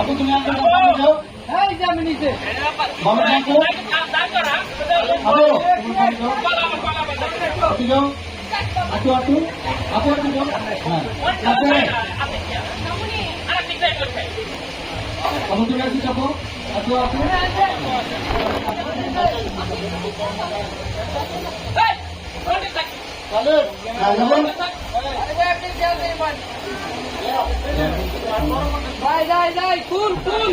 আপু তুমি আসলে যাও এই যে আমি নিচে মামা দেখো আপু তুমি যাও আটু আটু আপু আটু যাও হ্যাঁ আপু তুমি আসি যাবো আটু আপু যাই যাই যাই ফুল ফুল